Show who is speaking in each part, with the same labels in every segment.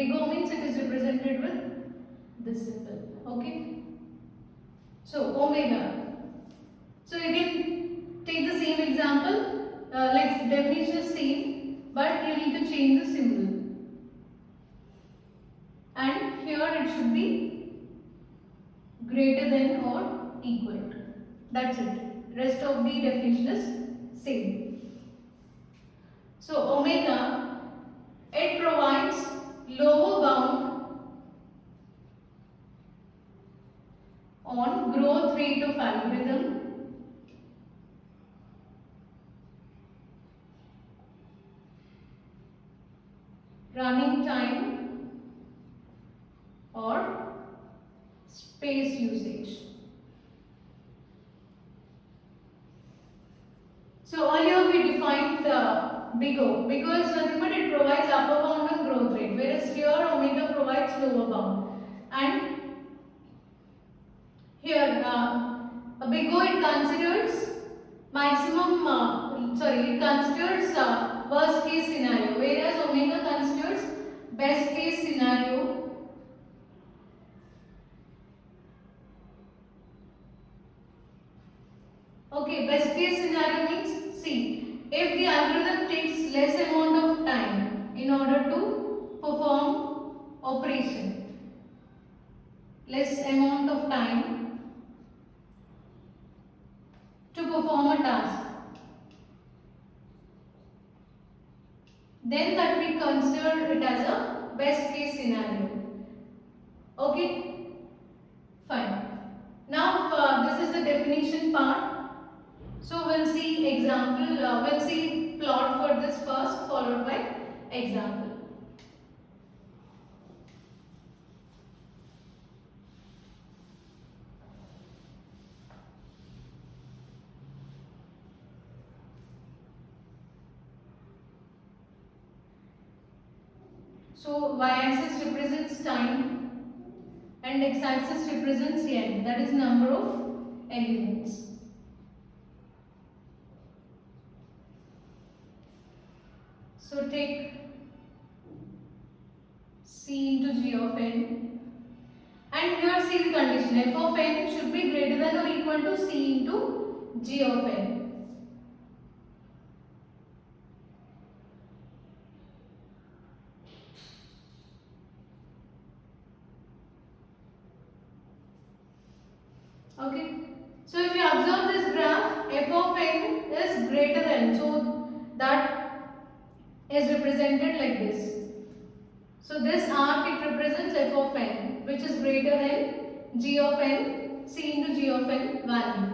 Speaker 1: big O means it is represented with this symbol. Okay. So omega. So you can take the same example, like definition is same, but you need to change the symbol. And here it should be greater than or equal to. That's it. Rest of the definition is same. So omega, it provides lower bound on growth rate of algorithm running time or space usage. So earlier we defined the big O. Big O is nothing but it provides upper bound on growth rate, whereas here omega provides lower bound. And here a big O, it considers it considers worst case scenario, whereas omega considers best case scenario. Okay, best case scenario means, see, if the algorithm takes less amount of time in order to perform operation, less amount of time to perform a task, then that we consider it as a best case scenario. Okay, fine. Now this is the definition part. So we'll see example, we'll see plot for this first, followed by example. So y-axis represents time and x-axis represents n, that is number of elements. So take C into G of n, and here see the condition, f of n should be greater than or equal to C into G of n. Okay, so if you observe this graph, f of n is greater than, so that is represented like this. So this arc, it represents f of n, which is greater than g of n, c into g of n value.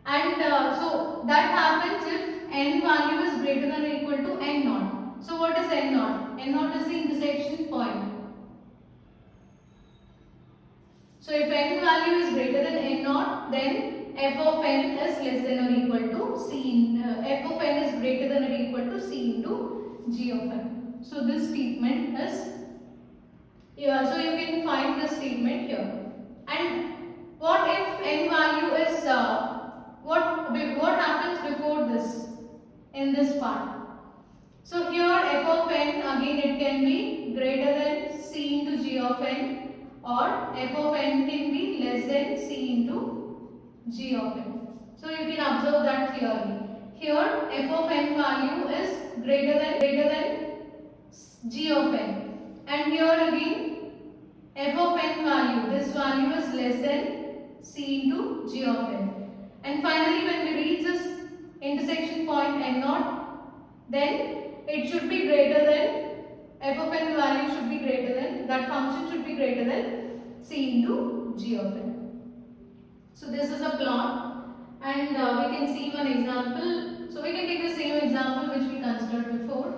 Speaker 1: And so that happens if n value is greater than or equal to n naught. So what is n naught? N naught is the intersection point. So if n value is greater than n naught, then f of n is less than or equal to c. F of n is greater than or equal to c into g of n. So this statement is, so you can find the statement here. And what if n value is what happens before this in this part? So here f of n, again it can be greater than c into g of n, or f of n can be less than c into g of n. So you can observe that clearly. Here f of n value is greater than g of n, and here again f of n value, this value is less than c into g of n. And finally when we reach this intersection point n naught, then it should be greater than, f of n value should be greater than, that function should be greater than c into g of n. So this is a plot, and we can see one example. So we can take the same example which we considered before.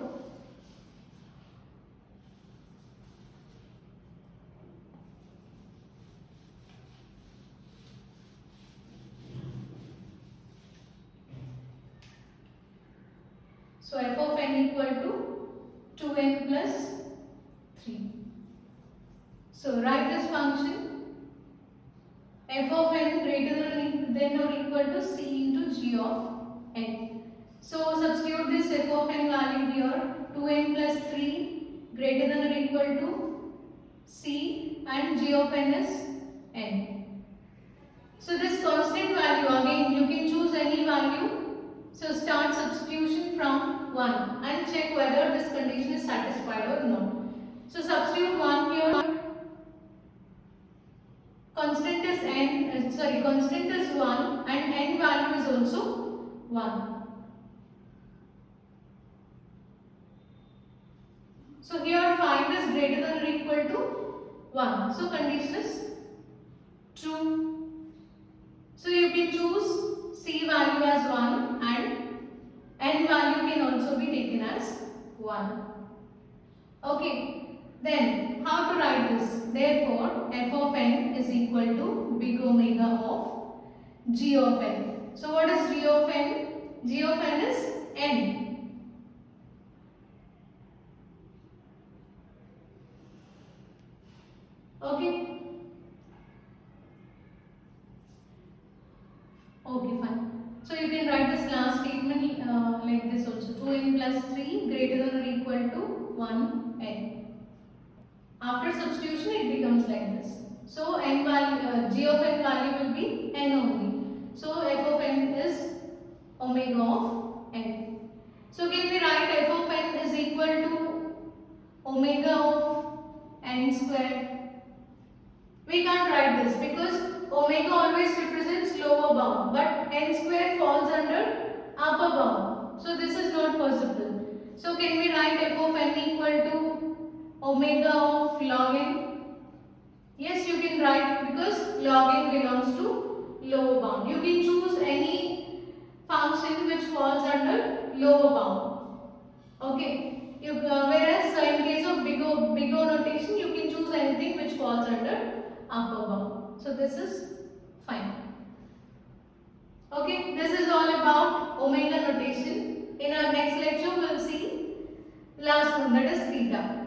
Speaker 1: So f of n equal to 2n plus 3. So write this function, f of n greater than or equal to c into g of n. So substitute this f of n value here, 2n plus 3 greater than or equal to and g of n is n. So this constant value, again you can choose any value. So start substitution from 1 and check whether this condition is satisfied or not. So substitute 1 here. Constant is constant is 1 and n value is also 1. So here 5 is greater than or equal to 1. So condition is true. So you can choose C value as 1 and n value can also be taken as 1. Okay, then how to write this? Therefore, f of n is equal to big omega of g of n. So what is g of n? G of n is n. Okay. Okay, fine. So you can write this last statement like this also. 2n plus 3 greater than or equal to 1n. After substitution it becomes like this. So n value, g of n value will be n only. So f of n is omega of n. So can we write f of n is equal to omega of n squared? We can't write this because omega always represents lower bound, but n square falls under upper bound. So this is not possible. So can we write f of n equal to omega of log n? Yes, you can write because log n belongs to lower bound. You can choose any function which falls under lower bound. Okay. Whereas in case of big O notation, you can choose anything which falls under upper bound. So this is fine. Okay, this is all about omega notation. In our next lecture, we will see last one, that is theta.